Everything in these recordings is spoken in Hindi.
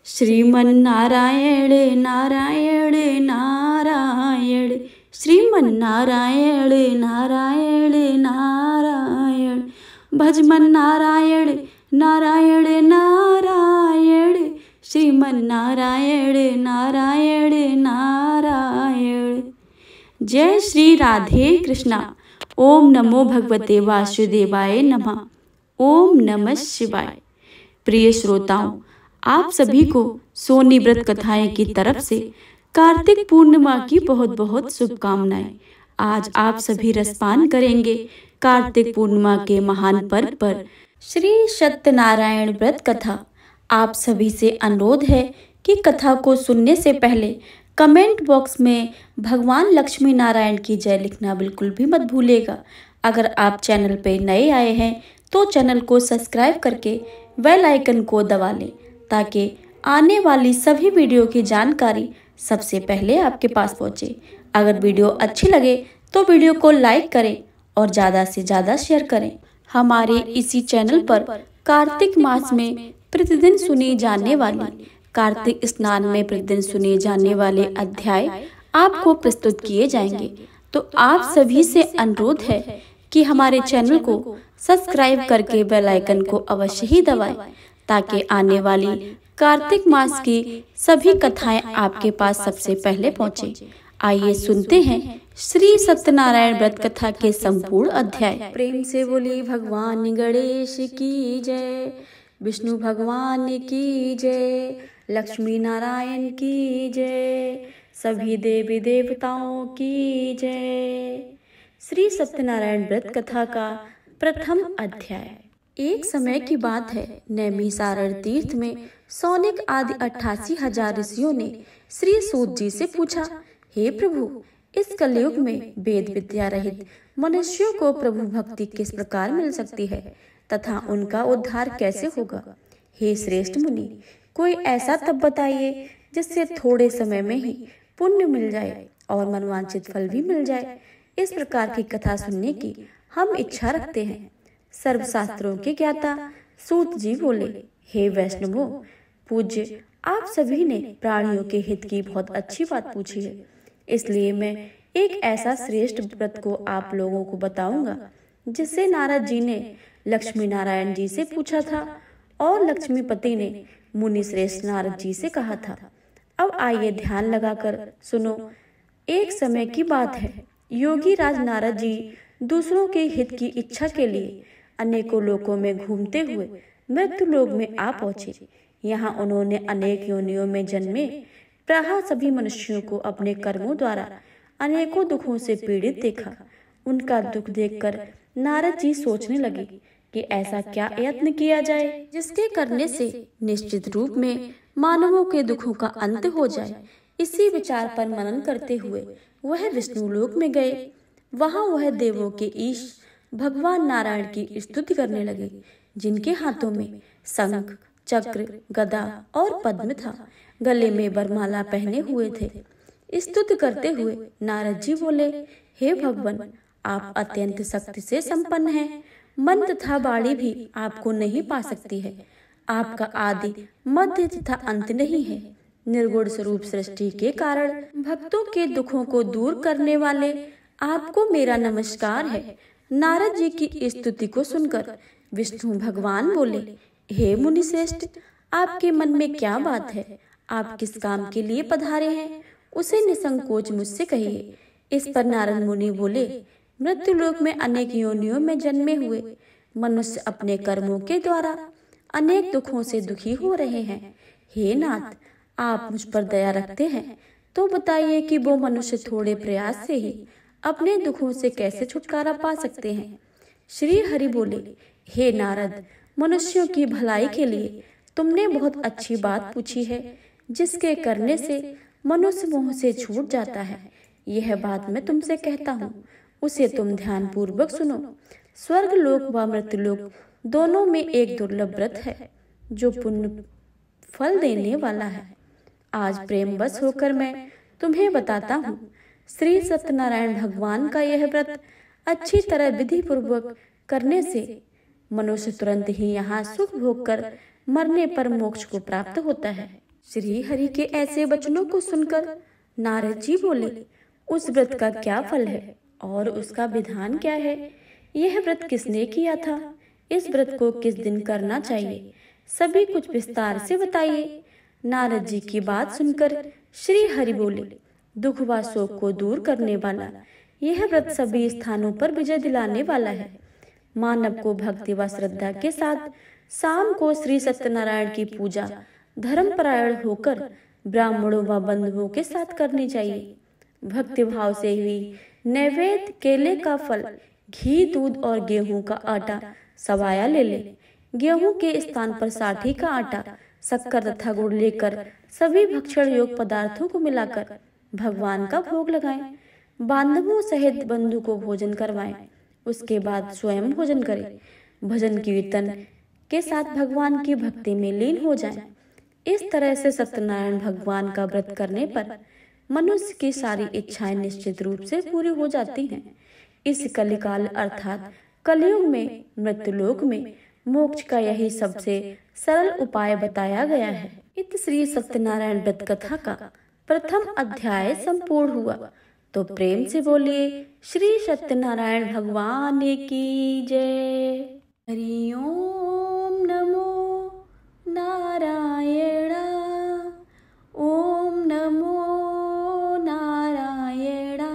श्रीमन्नारायण नारायण नारायण, श्रीमन्नारायण नारायण नारायण, भजमन नारायण नारायण नारायण, श्रीमन्नारायण नारायण नारायण। जय श्री राधे कृष्णा। ओम नमो भगवते वासुदेवाय नमः। ओम नमः शिवाय। प्रिय श्रोताओं, आप सभी को सोनी व्रत कथाएं की तरफ से कार्तिक पूर्णिमा की बहुत बहुत शुभकामनाएं। आज आप सभी रसपान करेंगे कार्तिक पूर्णिमा के महान पर्व पर श्री सत्यनारायण व्रत कथा। आप सभी से अनुरोध है कि कथा को सुनने से पहले कमेंट बॉक्स में भगवान लक्ष्मी नारायण की जय लिखना बिल्कुल भी मत भूलिएगा। अगर आप चैनल पर नए आए हैं तो चैनल को सब्सक्राइब करके बेल आइकन को दबा लें ताकि आने वाली सभी वीडियो की जानकारी सबसे पहले आपके पास पहुंचे। अगर वीडियो अच्छी लगे तो वीडियो को लाइक करें और ज़्यादा से ज़्यादा शेयर करें। हमारे इसी चैनल पर कार्तिक मास में प्रतिदिन सुनी जाने वाली, कार्तिक स्नान में प्रतिदिन सुने जाने वाले अध्याय आपको प्रस्तुत किए जाएंगे। तो आप सभी से अनुरोध है कि हमारे चैनल को सब्सक्राइब करके बेल आइकन को अवश्य ही दबाएं ताकि आने वाली कार्तिक मास की सभी कथाएं आपके पास सबसे पहले पहुंचे। आइए सुनते हैं श्री सत्यनारायण व्रत कथा के संपूर्ण अध्याय। प्रेम से बोली भगवान गणेश की जय, विष्णु भगवान की जय, लक्ष्मी नारायण की जय, सभी देवी देवताओं की जय। श्री सत्यनारायण व्रत कथा का प्रथम अध्याय। एक समय की बात है, नैमिषारण्य तीर्थ में सौनिक आदि 88,000 ऋषियों ने श्री सूत जी से पूछा, हे प्रभु, इस कलयुग में वेद विद्या रहित मनुष्यों को प्रभु भक्ति किस प्रकार मिल सकती है तथा उनका उद्धार कैसे होगा। हे श्रेष्ठ मुनि, कोई ऐसा तप बताइए जिससे थोड़े समय में ही पुण्य मिल जाए और मनवांछित फल भी मिल जाए। इस प्रकार की कथा सुनने की हम इच्छा रखते हैं। सर्वशास्त्रों के ज्ञाता सूत जी बोले, हे वैष्णवों, पूज्य, आप सभी ने प्राणियों के हित की बहुत अच्छी बात पूछी है, इसलिए मैं एक ऐसा श्रेष्ठ व्रत को आप लोगों को बताऊंगा जिससे नारद जी ने लक्ष्मी नारायण जी से पूछा था और लक्ष्मीपति ने मुनि श्रेष्ठ नारद जी से कहा था। अब आइए ध्यान लगाकर सुनो। एक समय की बात है, योगी राज नारद जी दूसरों के हित की इच्छा के लिए अनेकों लोकों में घूमते हुए मृत्यु लोक में आ पहुंचे। यहाँ उन्होंने अनेक योनियों में जन्मे प्रायः सभी मनुष्यों को अपने कर्मों द्वारा अनेकों दुखों से पीड़ित देखा। उनका दुख देखकर नारद जी सोचने लगे कि ऐसा क्या यत्न किया जाए जिसके करने से निश्चित रूप में मानवों के दुखों का अंत हो जाए। इसी विचार पर मनन करते हुए वह विष्णु लोक में गए। वहां वह देवों के ईश भगवान नारायण की स्तुति करने लगे, जिनके हाथों में शंख, चक्र, गदा और पद्म था। गले में वरमाला पहने हुए थे। स्तुति करते हुए नारद जी बोले, हे भगवान, आप अत्यंत शक्ति से संपन्न हैं। मन तथा वाणी भी आपको नहीं पा सकती है। आपका आदि, मध्य तथा अंत नहीं है। निर्गुण स्वरूप सृष्टि के कारण भक्तों के दुखों को दूर करने वाले आपको मेरा नमस्कार है। नारद जी की स्तुति को सुनकर विष्णु भगवान बोले, हे मुनि श्रेष्ठ, आपके मन में क्या बात है? आप किस काम के लिए पधारे हैं, उसे निसंकोच मुझसे कहिए। इस पर नारद मुनि बोले, मृत्यु लोक में अनेक योनियों में जन्मे हुए मनुष्य अपने कर्मों के द्वारा अनेक दुखों से दुखी हो रहे हैं। हे नाथ, आप मुझ पर दया रखते हैं तो बताइए कि वो मनुष्य थोड़े प्रयास से ही अपने दुखों से कैसे छुटकारा पा सकते हैं। श्री हरि बोले, हे नारद, मनुष्यों की भलाई के लिए तुमने बहुत अच्छी बात पूछी है, जिसके करने से मनुष्य मोह से छूट जाता है। यह बात मैं तुमसे कहता हूँ, उसे तुम ध्यान पूर्वक सुनो। स्वर्ग लोक व मृत्यु लोक दोनों में एक दुर्लभ व्रत है जो पुण्य फल देने वाला है। आज प्रेम बस होकर मैं तुम्हें बताता हूँ। श्री सत्यनारायण भगवान का यह व्रत अच्छी तरह विधि पूर्वक करने से मनुष्य तुरंत ही यहाँ सुख भोग कर मरने पर मोक्ष को प्राप्त होता है। श्री हरि के ऐसे वचनों को सुनकर नारद जी बोले, उस व्रत का क्या फल है और उसका विधान क्या है? यह व्रत किसने किया था? इस व्रत को किस दिन करना चाहिए? सभी कुछ विस्तार से बताइए। नारद जी की बात सुनकर श्री हरि बोले, दुख व शोक को दूर करने वाला यह व्रत सभी स्थानों पर विजय दिलाने वाला है। मानव को भक्ति व श्रद्धा के साथ शाम को श्री सत्यनारायण की पूजा धर्मपरायण होकर ब्राह्मणों व बंधुओं के साथ करनी चाहिए। भक्ति भाव से हुई नैवेद्य केले का फल, घी, दूध और गेहूं का आटा सवाया ले ले। गेहूं के स्थान पर साठी का आटा, शक्कर तथा गुड़ लेकर सभी भक्षण योग्य पदार्थों को मिलाकर भगवान का भोग लगाएं। बांधवों सहित बंधु को भोजन करवाएं। उसके बाद स्वयं भोजन करें। भजन कीर्तन के साथ भगवान की भक्ति में लीन हो जाएं। इस तरह से सत्यनारायण भगवान का व्रत करने पर मनुष्य की सारी इच्छाएं निश्चित रूप से पूरी हो जाती हैं। इस कलिकाल अर्थात कलयुग में मृत्युलोक में मोक्ष का यही सबसे सरल उपाय बताया गया है। इत श्री सत्यनारायण व्रत कथा का प्रथम अध्याय संपूर्ण हुआ। तो प्रेम से बोलिए श्री सत्यनारायण भगवान की जय। हरि ओम नमो नारायणा, ओम नमो नारायणा,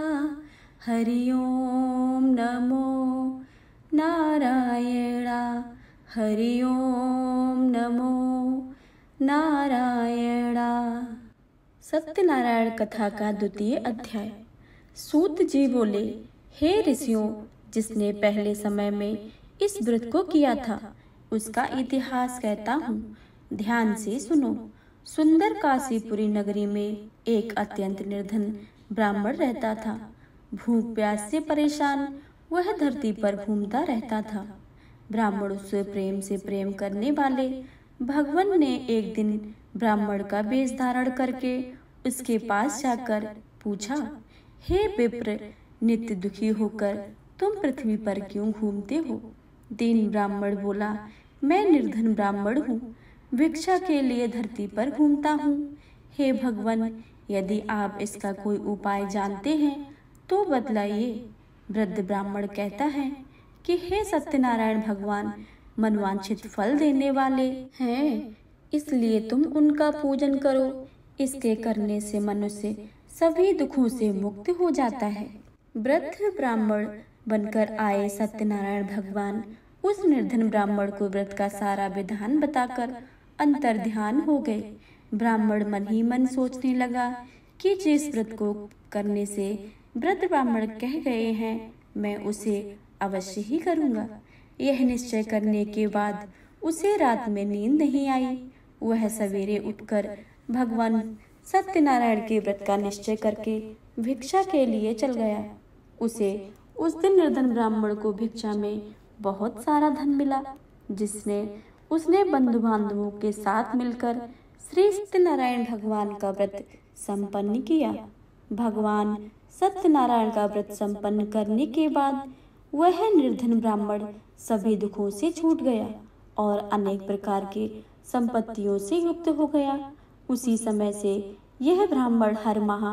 हरि ओम नमो नारायणा, हरि ओम नमो नारायणा। सत्यनारायण कथा का द्वितीय अध्याय। सूत जी बोले, हे ऋषियों, जिसने पहले समय में इस व्रत को किया था उसका इतिहास कहता हूँ, ध्यान से सुनो। सुंदर काशीपुरी नगरी में एक अत्यंत निर्धन ब्राह्मण रहता था। भूख प्यास से परेशान वह धरती पर घूमता रहता था। ब्राह्मण उससे प्रेम करने वाले भगवान ने एक दिन ब्राह्मण का वेश धारण करके उसके पास जाकर पूछा, हे विप्र, नित्य दुखी होकर तुम पृथ्वी पर क्यों घूमते हो? दीन ब्राह्मण बोला, मैं निर्धन ब्राह्मण हूँ, भिक्षा के लिए धरती पर घूमता हूँ। हे भगवान, यदि आप इसका कोई उपाय जानते हैं तो बतलाइए। वृद्ध ब्राह्मण कहता है कि हे सत्यनारायण भगवान मनवांछित फल देने वाले हैं, इसलिए तुम उनका पूजन करो। इसके करने से मनुष्य सभी दुखों से मुक्त हो जाता है। वृद्ध ब्राह्मण बनकर आए सत्यनारायण भगवान उस निर्धन ब्राह्मण को व्रत का सारा विधान बताकर अंतर ध्यान हो गए। ब्राह्मण मन ही मन सोचने लगा कि जिस व्रत को करने से वृद्ध ब्राह्मण कह गए हैं मैं उसे अवश्य ही करूँगा। यह निश्चय करने के बाद उसे रात में नींद नहीं आई। वह सवेरे उठकर भगवान सत्यनारायण के व्रत का निश्चय करके भिक्षा के लिए चल गया। उसे उस दिन निर्धन ब्राह्मण को भिक्षा में बहुत सारा धन मिला, जिसने उसने बंधु बांधवों के साथ मिलकर श्री सत्यनारायण भगवान का व्रत संपन्न किया। भगवान सत्यनारायण का व्रत संपन्न करने के बाद वह निर्धन ब्राह्मण सभी दुखों से छूट गया और अनेक प्रकार के संपत्तियों से युक्त हो गया। उसी समय से यह ब्राह्मण हर माह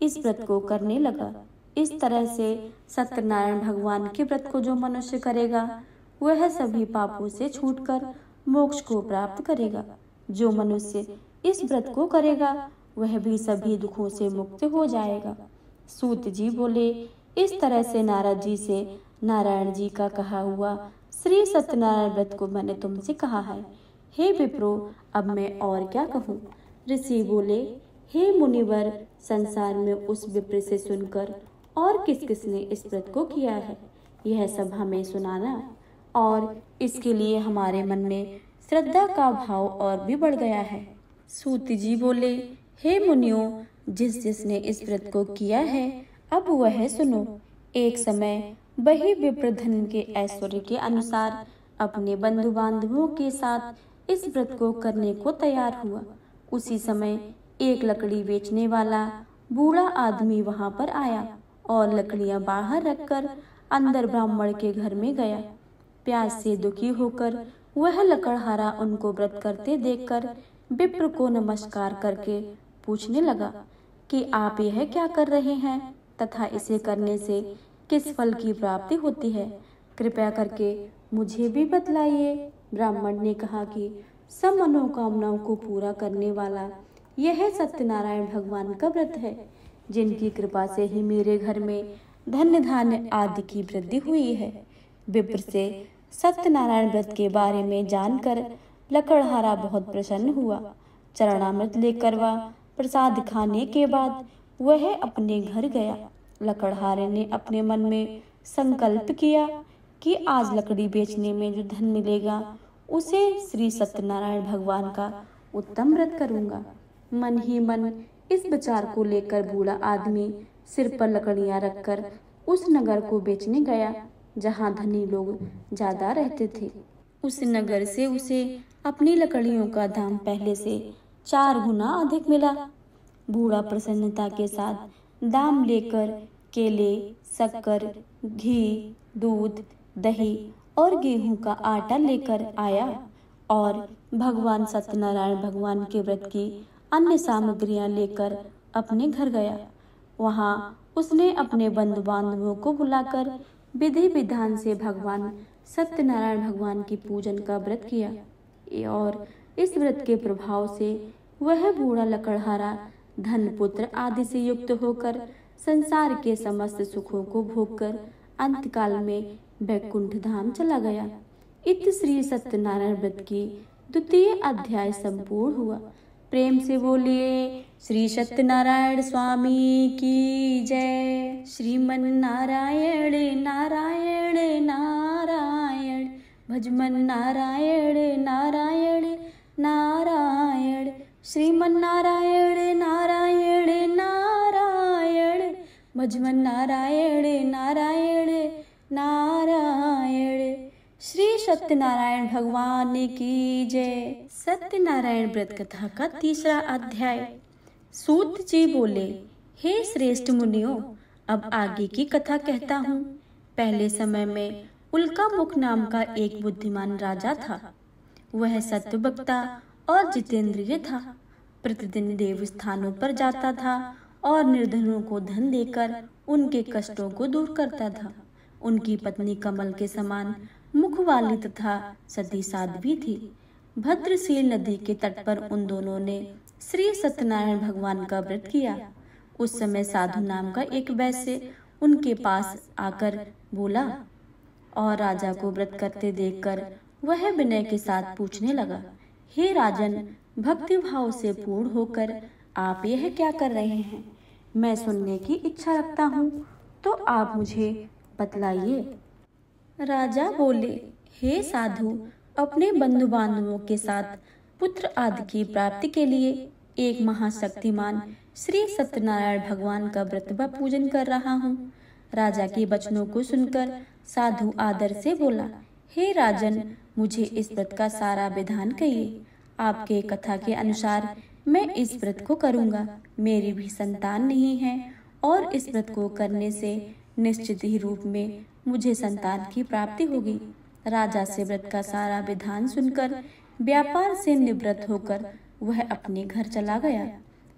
इस व्रत को करने लगा। इस तरह से सत्यनारायण भगवान के व्रत को जो मनुष्य करेगा वह सभी पापों से छूटकर मोक्ष को प्राप्त करेगा। जो मनुष्य इस व्रत को करेगा वह भी सभी दुखों से मुक्त हो जाएगा। सूत जी बोले, इस तरह से नारद जी से नारायण जी का कहा हुआ श्री सत्यनारायण व्रत को मैंने तुमसे कहा है। हे विप्रो, अब मैं और क्या कहूँ? ऋषि बोले, हे मुनिवर, संसार में उस विप्र से सुनकर और किस किसने इस व्रत को किया है यह सब हमें सुनाना, और इसके लिए हमारे मन में श्रद्धा का भाव और भी बढ़ गया है। सूत जी बोले, हे मुनियों, जिसने इस व्रत को किया है अब वह सुनो। एक समय वही विप्र धन के ऐश्वर्य के अनुसार अपने बंधु बांधवों के साथ इस व्रत को करने को तैयार हुआ। उसी समय एक लकड़ी बेचने वाला बूढ़ा आदमी वहां पर आया और लकड़ियां बाहर रखकर अंदर ब्राह्मण के घर में गया। प्यास से दुखी होकर वह लकड़हारा उनको व्रत करते देखकर विप्र को नमस्कार करके पूछने लगा कि आप यह क्या कर रहे हैं तथा इसे करने से किस फल की प्राप्ति होती है, कृपया करके मुझे भी बतलाइए। ब्राह्मण ने कहा कि सब मनोकामनाओं को पूरा करने वाला यह सत्यनारायण भगवान का व्रत है, जिनकी कृपा से ही मेरे घर में धन्य धान्य आदि की वृद्धि हुई है। विप्र से सत्यनारायण व्रत के बारे में जानकर लकड़हारा बहुत प्रसन्न हुआ। चरणामृत लेकर वह प्रसाद खाने के बाद वह अपने घर गया। लकड़हारे ने अपने मन में संकल्प किया कि आज लकड़ी बेचने में जो धन मिलेगा उसे श्री सत्यनारायण भगवान का उत्तम व्रत करूंगा। मन ही मन इस विचार को लेकर बूढ़ा आदमी सिर पर लकड़ियां रखकर उस नगर को बेचने गया जहां धनी लोग ज्यादा रहते थे। उस नगर से उसे अपनी लकड़ियों का दाम पहले से 4 गुना अधिक मिला। बूढ़ा प्रसन्नता के साथ दाम लेकर केले, शक्कर, घी, दूध, दही और गेहूं का आटा लेकर आया और भगवान सत्यनारायण भगवान के व्रत की अन्य सामग्रियां लेकर अपने घर गया। वहां उसने अपने बंधु बांधवों को बुलाकर विधि विधान से भगवान सत्यनारायण भगवान की पूजन का व्रत किया और इस व्रत के प्रभाव से वह बूढ़ा लकड़हारा धन पुत्र आदि से युक्त होकर संसार के समस्त सुखों को भोगकर अंतकाल में वैकुंठ धाम चला गया। इत श्री सत्यनारायण व्रत की द्वितीय अध्याय संपूर्ण हुआ। प्रेम से बोलिए श्री सत्यनारायण स्वामी की जय। श्रीमन नारायण नारायण नारायण, भजमन नारायण नारायण नारायण, श्रीमन नारायण नारायण नारायण, भजमन नारायण नारायण नारायण। श्री सत्यनारायण भगवान की जय। सत्यनारायण व्रत कथा का तीसरा अध्याय। सूत जी बोले, हे श्रेष्ठ मुनियों, अब आगे की कथा कहता हूँ। पहले समय में उल्का मुख नाम का एक बुद्धिमान राजा था। वह सत्यवक्ता और जितेंद्रिय था। प्रतिदिन देव स्थानों पर जाता था और निर्धनों को धन देकर उनके कष्टों को दूर करता था। उनकी पत्नी कमल के समान मुख वाली तथा सती साध्वी थी। भद्रशील नदी के तट पर उन दोनों ने श्री सत्यनारायण भगवान का व्रत किया। उस समय साधु नाम का एक वैश्य उनके पास आकर बोला और राजा को व्रत करते देखकर वह विनय के साथ पूछने लगा, हे राजन, भक्ति भाव से पूर्ण होकर आप यह क्या कर रहे हैं? मैं सुनने की इच्छा रखता हूँ, तो आप मुझे बतलाइए। राजा बोले, हे साधु, अपने बंधु बांधवों के साथ पुत्र आदि की प्राप्ति के लिए एक महाशक्तिमान श्री सत्यनारायण भगवान का व्रत व पूजन कर रहा हूँ। राजा के वचनों को सुनकर साधु आदर से बोला, हे राजन, मुझे इस व्रत का सारा विधान कहिए। आपके कथा के अनुसार मैं इस व्रत को करूँगा। मेरी भी संतान नहीं है और इस व्रत को करने से निश्चित ही रूप में मुझे संतान की प्राप्ति होगी। राजा से व्रत का सारा विधान सुनकर व्यापार से निवृत्त होकर वह अपने घर चला गया।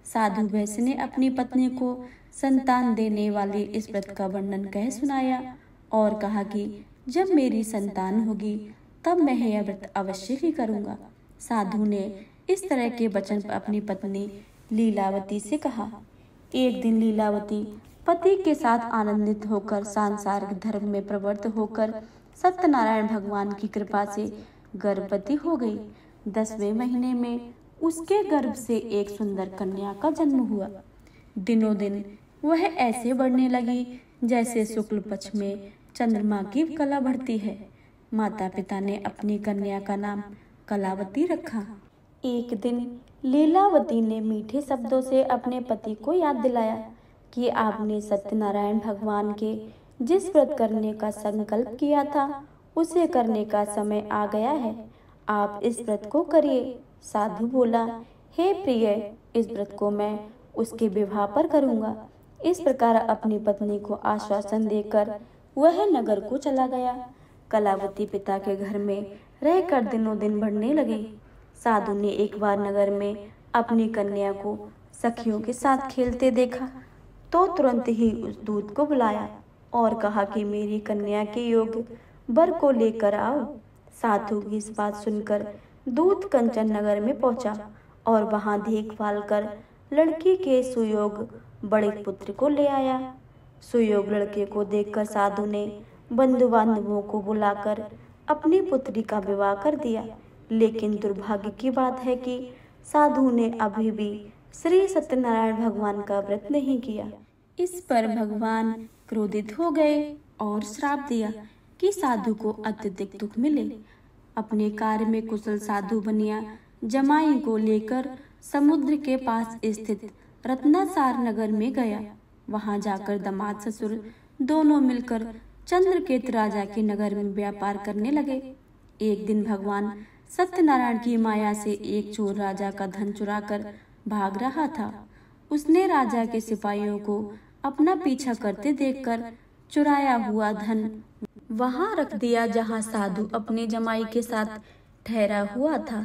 साधु वैश्य ने अपनी पत्नी को संतान देने वाले इस व्रत का वर्णन कह सुनाया और कहा कि जब मेरी संतान होगी तब मैं यह व्रत अवश्य ही करूँगा। साधु ने इस तरह के वचन अपनी पत्नी लीलावती से कहा। एक दिन लीलावती पति के साथ आनंदित होकर सांसारिक धर्म में प्रवृत्त होकर सत्यनारायण भगवान की कृपा से गर्भवती हो गई। 10वें महीने में उसके गर्भ से एक सुंदर कन्या का जन्म हुआ। दिनों दिन वह ऐसे बढ़ने लगी जैसे शुक्ल पक्ष में चंद्रमा की कला बढ़ती है। माता पिता ने अपनी कन्या का नाम कलावती रखा। एक दिन लीलावती ने मीठे शब्दों से अपने पति को याद दिलाया कि आपने सत्यनारायण भगवान के जिस व्रत करने का संकल्प किया था उसे करने का समय आ गया है। आप इस व्रत को करिए। साधु बोला, हे प्रिय, इस व्रत को मैं उसके विवाह पर करूँगा। इस प्रकार अपनी पत्नी को आश्वासन देकर वह नगर को चला गया। कलावती पिता के घर में रहकर दिनों दिन बढ़ने लगी। साधु ने एक बार नगर में अपनी कन्या को सखियों के साथ खेलते देखा तो तुरंत ही उस दूत को बुलाया और कहा कि मेरी कन्या के योग्य वर को लेकर आओ। साधु की इस बात सुनकर दूत कंचन नगर में पहुंचा और वहां देखभाल कर लड़की के सुयोग बड़े पुत्र को ले आया। सुयोग लड़के को देखकर साधु ने बंधु बांधवों को बुलाकर अपनी पुत्री का विवाह कर दिया। लेकिन दुर्भाग्य की बात है कि साधु ने अभी भी श्री सत्यनारायण भगवान का व्रत नहीं किया। इस पर भगवान क्रोधित हो गए और श्राप दिया कि साधु को अत्यधिक दुख मिले। अपने कार्य में कुशल साधु बनिया जमाई को लेकर समुद्र के पास स्थित रत्नासार नगर में गया। वहां जाकर दामाद ससुर दोनों मिलकर चंद्रकेत राजा के नगर में व्यापार करने लगे। एक दिन भगवान सत्यनारायण की माया से एक चोर राजा का धन चुराकर भाग रहा था। उसने राजा के सिपाहियों को अपना पीछा करते देखकर चुराया हुआ धन वहां रख दिया जहां साधु अपने जमाई के साथ ठहरा हुआ था।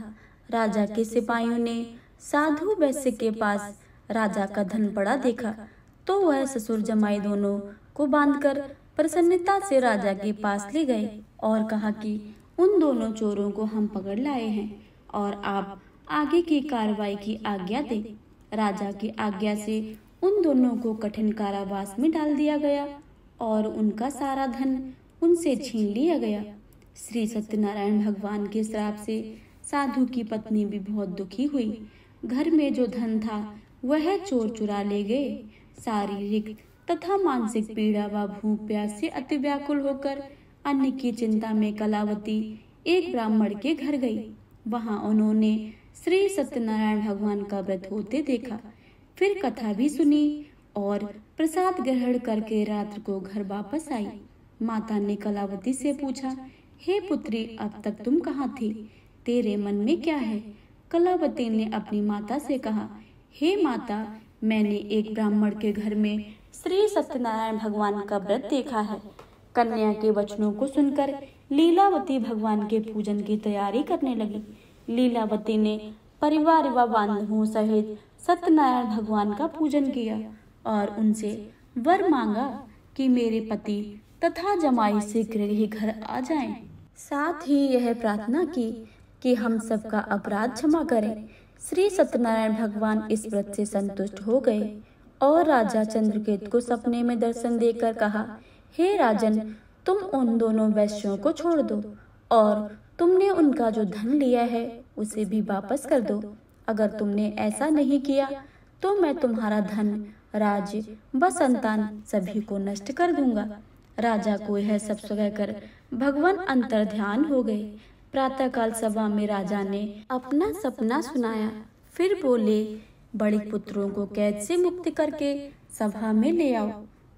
राजा के सिपाहियों ने साधु वैश्य के पास राजा का धन पड़ा देखा तो वह ससुर जमाई दोनों को बांधकर प्रसन्नता से राजा के पास ले गए और कहा कि उन दोनों चोरों को हम पकड़ लाए हैं और आप आगे की कार्रवाई की आज्ञा दें। राजा की आज्ञा से उन दोनों को कठिन कारावास में डाल दिया गया और उनका सारा धन उनसे छीन लिया गया। श्री सत्यनारायण भगवान के श्राप से साधु की पत्नी भी बहुत दुखी हुई। घर में जो धन था वह चोर चुरा ले गए। शारीरिक तथा मानसिक पीड़ा व भूख प्यास से अति व्याकुल होकर अन्न की चिंता में कलावती एक ब्राह्मण के घर गई। वहां उन्होंने श्री सत्यनारायण भगवान का व्रत होते देखा, फिर कथा भी सुनी और प्रसाद ग्रहण करके रात्र को घर वापस आई। माता ने कलावती से पूछा, हे पुत्री, अब तक तुम कहाँ थी? तेरे मन में क्या है? कलावती ने अपनी माता से कहा, हे माता, मैंने एक ब्राह्मण के घर में श्री सत्यनारायण भगवान का व्रत देखा है। कन्या के वचनों को सुनकर लीलावती भगवान के पूजन की तैयारी करने लगी। लीलावती ने परिवार व बांधवों सहित सत्यनारायण भगवान का पूजन किया और उनसे वर मांगा कि मेरे पति तथा जमाई शीघ्र ही घर आ जाएं। साथ ही यह प्रार्थना की कि हम सबका अपराध क्षमा करें। श्री सत्यनारायण भगवान इस व्रत से संतुष्ट हो गए और राजा चंद्रकेत को सपने में दर्शन देकर कहा, हे राजन, तुम उन दोनों वैश्यों को छोड़ दो और तुमने उनका जो धन लिया है उसे भी वापस कर दो। अगर तुमने ऐसा नहीं किया तो मैं तुम्हारा धन, राज्य व संतान सभी को नष्ट कर दूंगा। राजा को यह सब कहकर भगवान अंतर्ध्यान हो गए। प्रातःकाल सभा में राजा ने अपना सपना सुनाया, फिर बोले, बड़े पुत्रों को कैद से मुक्त करके सभा में ले आओ।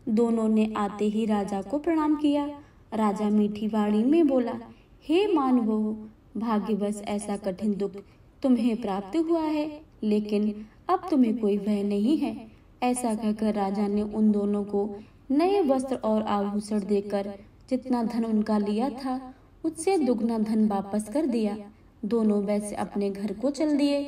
दोनों ने आते ही राजा को प्रणाम किया। राजा मीठी वाणी में बोला, हे मानवो, भाग्यवश ऐसा कठिन दुख तुम्हें प्राप्त हुआ है, लेकिन अब तुम्हें कोई भय नहीं है। ऐसा कहकर राजा ने उन दोनों को नए वस्त्र और आभूषण देकर जितना धन उनका लिया था उससे दुगना धन वापस कर दिया। दोनों वैसे अपने घर को चल दिए।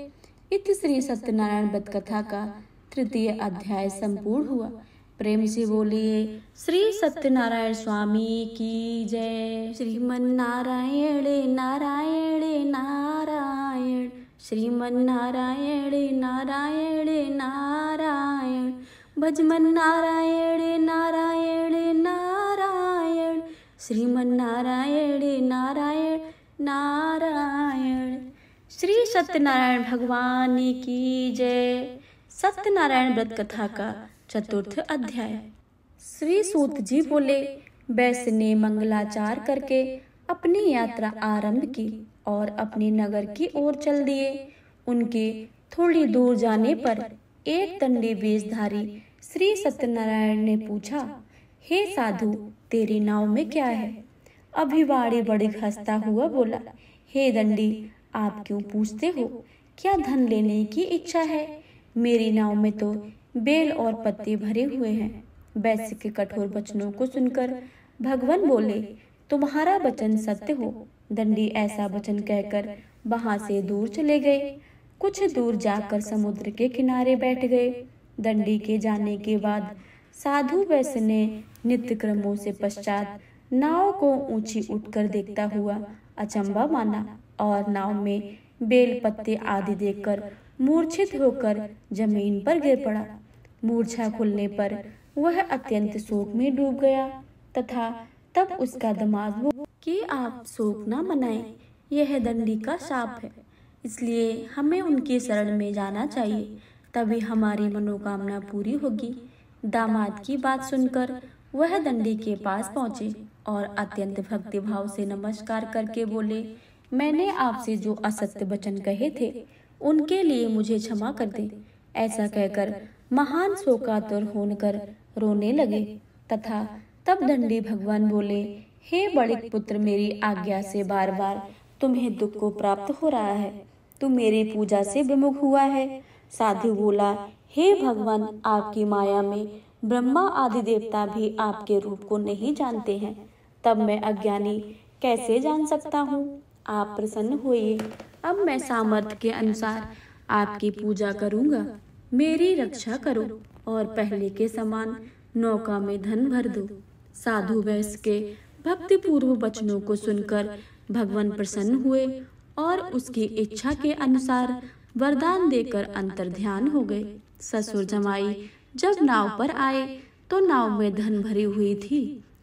इति श्री सत्यनारायण व्रत कथा का तृतीय अध्याय संपूर्ण हुआ। प्रेम से बोलिए श्री सत्यनारायण स्वामी की जय। श्रीमन्नारायण नारायण नारायण, श्रीमन्नारायण नारायण नारायण, भजमन नारायण नारायण नारायण, श्रीमन्नारायण नारायण नारायण। श्री सत्यनारायण भगवान की जय। सत्यनारायण व्रत कथा का चतुर्थ अध्याय। श्री सूत जी बोले, वैश्य ने मंगलाचार करके अपनी यात्रा आरंभ की और अपने नगर की ओर चल दिए। उनके थोड़ी दूर जाने पर एक दंडी वेशधारी श्री सत्यनारायण ने पूछा, हे साधु, तेरी नाव में क्या है? अभिवाड़ी बड़ी हंसता हुआ बोला, हे दंडी, आप क्यों पूछते हो? क्या धन लेने की इच्छा है? मेरी नाव में तो बेल और पत्ते भरे हुए हैं। वैश्य के कठोर वचनों को सुनकर भगवान बोले, तुम्हारा वचन सत्य हो। दंडी ऐसा वचन कहकर वहां से दूर चले गए। कुछ दूर जाकर समुद्र के किनारे बैठ गए। दंडी के जाने के बाद साधु वैश्य ने नित्य क्रमों से पश्चात नाव को ऊंची उठकर देखता हुआ अचंभा माना और नाव में बेल पत्ते आदि देखकर मूर्छित होकर जमीन पर गिर पड़ा। मूर्छा खुलने पर वह अत्यंत शोक में डूब गया तथा तब उसका दिमाग वो कि आप शोक न मनाएं, यह दंडी का शाप है, इसलिए हमें उनकी शरण में जाना चाहिए, तभी हमारी मनोकामना पूरी होगी। दामाद की बात सुनकर वह दंडी के पास पहुंचे और अत्यंत भक्तिभाव से नमस्कार करके बोले, मैंने आपसे जो असत्य वचन कहे थे उनके लिए मुझे क्षमा कर दे। ऐसा कहकर महान शोकातुर होकर रोने लगे तथा तब दंडी भगवान बोले, हे बड़िक पुत्र, मेरी आज्ञा से बार बार तुम्हें दुख को प्राप्त हो रहा है, तू मेरी पूजा से विमुख हुआ है। साधु बोला, हे भगवान, आपकी माया में ब्रह्मा आदि देवता भी आपके रूप को नहीं जानते हैं, तब मैं अज्ञानी कैसे जान सकता हूँ। आप प्रसन्न होइए, अब मैं सामर्थ्य के अनुसार आपकी पूजा करूँगा। मेरी रक्षा करो और पहले के समान नौका में धन भर दो। साधु वैश्य के भक्तिपूर्व वचनों को सुनकर भगवान प्रसन्न हुए और उसकी इच्छा के अनुसार वरदान देकर अंतर्ध्यान हो गए। ससुर जमाई जब नाव पर आए तो नाव में धन भरी हुई थी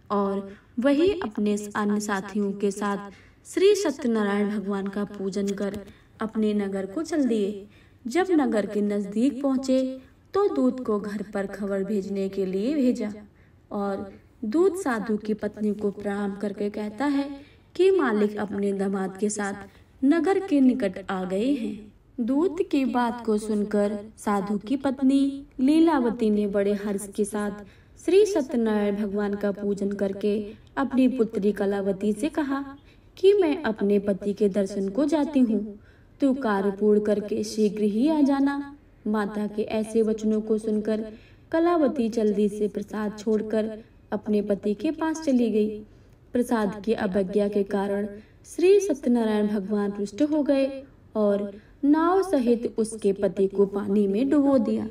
और वही अपने अन्य साथियों के साथ श्री सत्यनारायण भगवान का पूजन कर अपने नगर को चल दिए। जब नगर के नजदीक पहुंचे तो दूत को घर पर खबर भेजने के लिए भेजा और दूत साधु की पत्नी को प्रणाम करके कहता है कि मालिक अपने दामाद के साथ नगर के निकट आ गए हैं। दूत की बात को सुनकर साधु की पत्नी लीलावती ने बड़े हर्ष के साथ श्री सत्यनारायण भगवान का पूजन करके अपनी पुत्री कलावती से कहा कि मैं अपने पति के दर्शन को जाती हूँ, तू कार्य पूर्ण करके शीघ्र ही आ जाना। माता के ऐसे वचनों को सुनकर कलावती जल्दी से प्रसाद छोड़कर अपने पति के पास चली गई। प्रसाद की अवज्ञा के कारण श्री सत्यनारायण भगवान रुष्ट हो गए और नाव सहित उसके पति को पानी में डुबो दिया।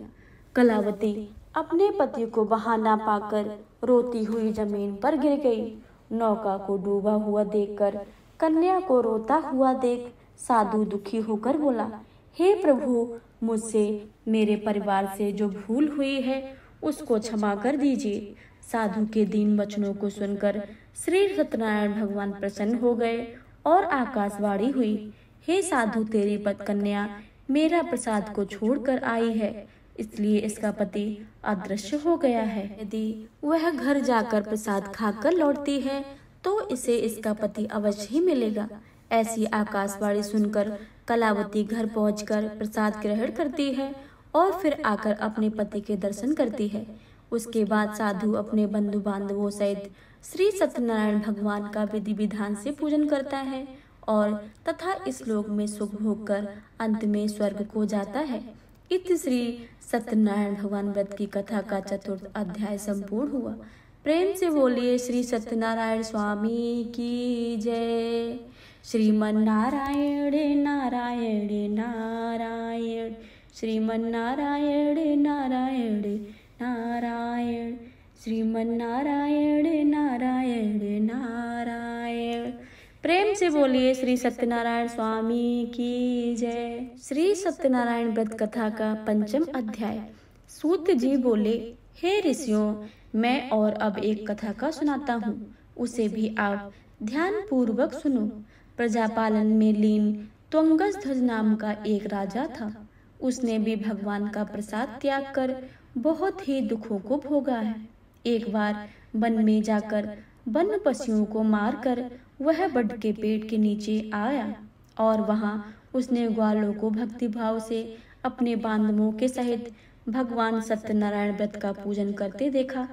कलावती अपने पति को वहां ना पाकर रोती हुई जमीन पर गिर गई। नौका को डूबा हुआ देखकर कन्या को रोता हुआ देख साधु दुखी होकर बोला, हे प्रभु, मुझसे मेरे परिवार से जो भूल हुई है उसको क्षमा कर दीजिए। साधु के दीन वचनों को सुनकर श्री सत्यनारायण भगवान प्रसन्न हो गए और आकाशवाणी हुई, हे साधु, तेरी कन्या मेरा प्रसाद को छोड़कर आई है, इसलिए इसका पति अदृश्य हो गया है। यदि वह घर जाकर प्रसाद खाकर लौटती है तो इसे इसका पति अवश्य ही मिलेगा। ऐसी आकाशवाणी सुनकर कलावती घर पहुंचकर प्रसाद ग्रहण करती है और फिर आकर अपने पति के दर्शन करती है। उसके बाद साधु अपने बंधु बांधवों सहित श्री सत्यनारायण भगवान का विधि विधान से पूजन करता है और तथा इस लोक में सुख भोग कर अंत में स्वर्ग को जाता है। इति श्री सत्यनारायण भगवान व्रत की कथा का चतुर्थ अध्याय संपूर्ण हुआ। प्रेम से बोलिए श्री सत्यनारायण स्वामी की जय। श्रीमन नारायण नारायण नारायण, श्रीमन नारायण नारायण नारायण, श्रीमन नारायण नारायण नारायण। प्रेम से बोलिए श्री सत्यनारायण स्वामी की जय। श्री सत्यनारायण व्रत कथा का पंचम अध्याय। सूत जी बोले, हे ऋषियों, मैं और अब एक कथा का सुनाता हूँ, उसे भी आप ध्यान पूर्वक सुनो। प्रजापालन में लीन त्वंगध्वज नाम का एक राजा था। उसने भी भगवान का प्रसाद त्याग कर बहुत ही दुखों को भोगा है। एक बार वन में जाकर वन पशुओं को मारकर वह बड के पेड़ के नीचे आया और वहां उसने ग्वालों को भक्तिभाव से अपने बांधवों के सहित भगवान सत्यनारायण व्रत का पूजन करते देखा।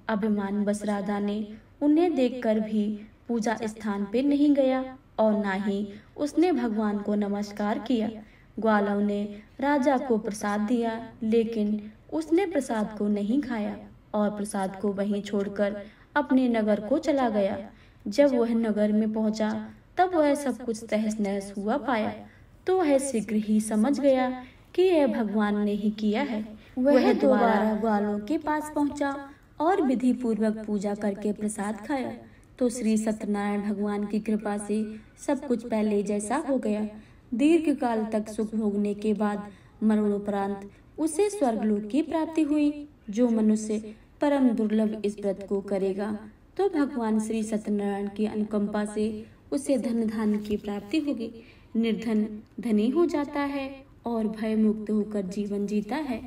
अभिमान बस राधा ने उन्हें देखकर भी पूजा स्थान पे नहीं गया और ना ही उसने भगवान को नमस्कार किया। ग्वालों ने राजा को प्रसाद दिया, लेकिन उसने प्रसाद को नहीं खाया और प्रसाद को वहीं छोड़कर अपने नगर को चला गया। जब वह नगर में पहुंचा तब वह सब कुछ तहस नहस हुआ पाया तो वह शीघ्र ही समझ गया कि यह भगवान ने ही किया है। वह दोबारा ग्वालों के पास पहुंचा और विधि पूर्वक पूजा करके प्रसाद खाया तो श्री सत्यनारायण भगवान की कृपा से सब कुछ पहले जैसा हो गया। दीर्घ काल तक सुख भोगने के बाद मरणोपरांत उसे स्वर्गलोक की प्राप्ति हुई। जो मनुष्य परम दुर्लभ इस व्रत को करेगा तो भगवान श्री सत्यनारायण की अनुकंपा से उसे धन धान्य की प्राप्ति होगी। निर्धन धनी हो जाता है और भय मुक्त होकर जीवन जीता है।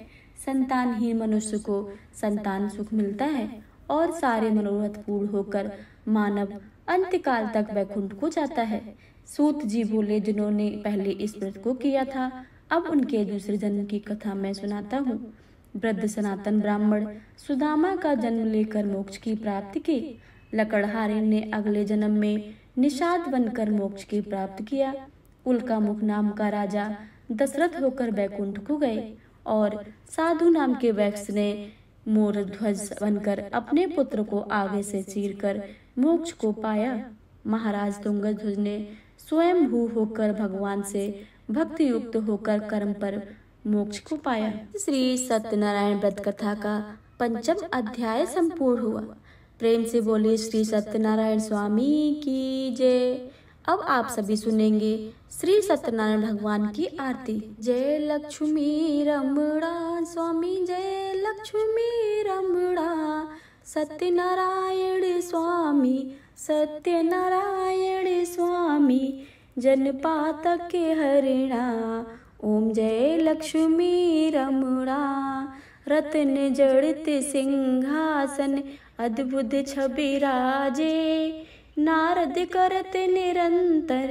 संतानहीन मनुष्य को संतान सुख मिलता है और सारे मनोरथ पूर्ण होकर मानव अंतकाल तक वैकुंठ को जाता है। सूत जी बोले, जिन्होंने पहले इस व्रत को किया था अब उनके दूसरे जन्म की कथा मैं सुनाता हूँ। वृद्ध सनातन ब्राह्मण सुदामा का जन्म लेकर मोक्ष की प्राप्ति की। लकड़हारे ने अगले जन्म में निषाद बनकर मोक्ष की प्राप्त किया। उल्का मुख नाम का राजा दशरथ होकर बैकुंठ को गए और साधु नाम के वैश्य ने मोर ध्वज बनकर अपने पुत्र को आगे से चीरकर मोक्ष को पाया। महाराज तुंगध्वज ने स्वयं भू होकर भगवान से भक्ति युक्त होकर कर्म पर मोक्ष को पाया। श्री सत्यनारायण व्रत कथा का 5वां अध्याय संपूर्ण हुआ। प्रेम से बोले श्री सत्यनारायण स्वामी की जय। अब आप सभी सुनेंगे श्री सत्यनारायण भगवान की आरती। जय लक्ष्मी रमणा स्वामी, जय लक्ष्मी रमणा, सत्यनारायण स्वामी, सत्यनारायण स्वामी, जनपातक हरिणा। ओम जय लक्ष्मी रमणा, रत्न जड़ित सिंहासन, अद्भुत छवि राजे, नारद करत निरंतर,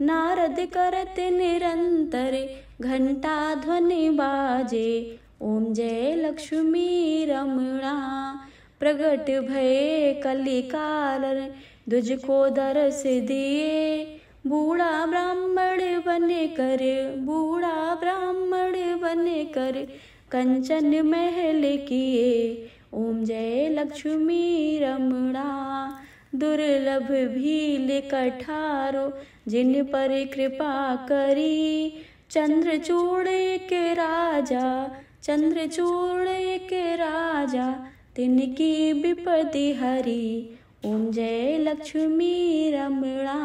नारद करत निरंतर, घंटा ध्वनि बाजे। ओम जय लक्ष्मी रमणा, प्रगट भये कलिकाल, तुझको दरस दिए, बूढ़ा ब्राह्मण बने कर, बूढ़ा ब्राह्मण बने कर, कंचन महल किए। ओम जय लक्ष्मी रमणा, दुर्लभ भील कठारो, जिन पर कृपा करी, चंद्रचूड़ के राजा, चंद्रचूड़ के राजा, तिनकी विपत्ति हरी। ओम जय लक्ष्मी रमणा,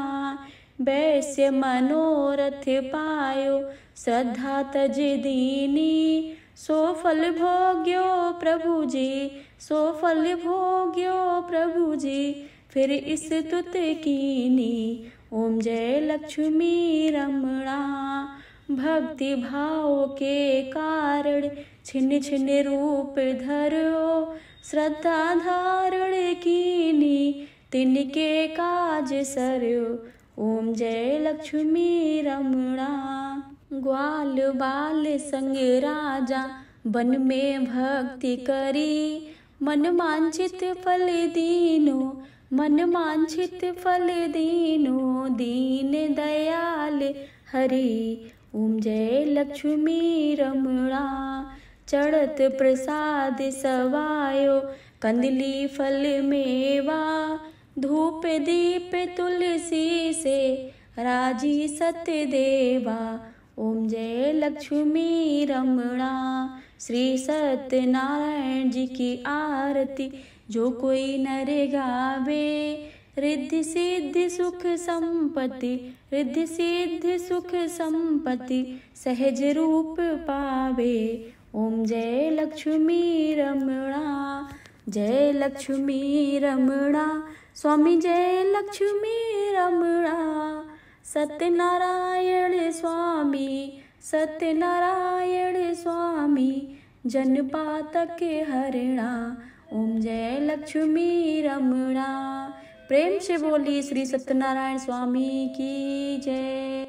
वैश्य मनोरथ पायो, श्रद्धा तज दीनी, सो फल भोग्यो प्रभु जी, सो फल भोग्यो प्रभु जी, फिर इस तुत कीनी। ओम जय लक्ष्मी रमणा, भक्ति भाव के कारण, छिन छिन रूप धरो, श्रद्धा धारण कीनी, तिनके काज सरयो। ओम जय लक्ष्मी रमणा, ग्वाल बाल संग राजा, वन में भक्ति करी, मन वांछित फल दीनो, मन वांछित फल दीनो, दीन दयाल हरि। ओम जय लक्ष्मी रमणा, चढ़त प्रसाद सवायो, कंदली फल मेवा, धूप दीप तुलसी से, राजी सत्य देवा। ओम जय लक्ष्मी रमणा, श्री सत्यनारायण जी की आरती जो कोई नर गावे, रिद्धि सिद्धि सुख संपत्ति, रिद्धि सिद्धि सुख संपत्ति, सहज रूप पावे। ओम जय लक्ष्मी रमणा, जय लक्ष्मी रमणा, स्वामी जय लक्ष्मी रमणा, सत्यनारायण स्वामी, सत्यनारायण स्वामी, जनपातक हरिणा। ओम जय लक्ष्मी रमणा। प्रेम से बोली श्री सत्यनारायण स्वामी की जय।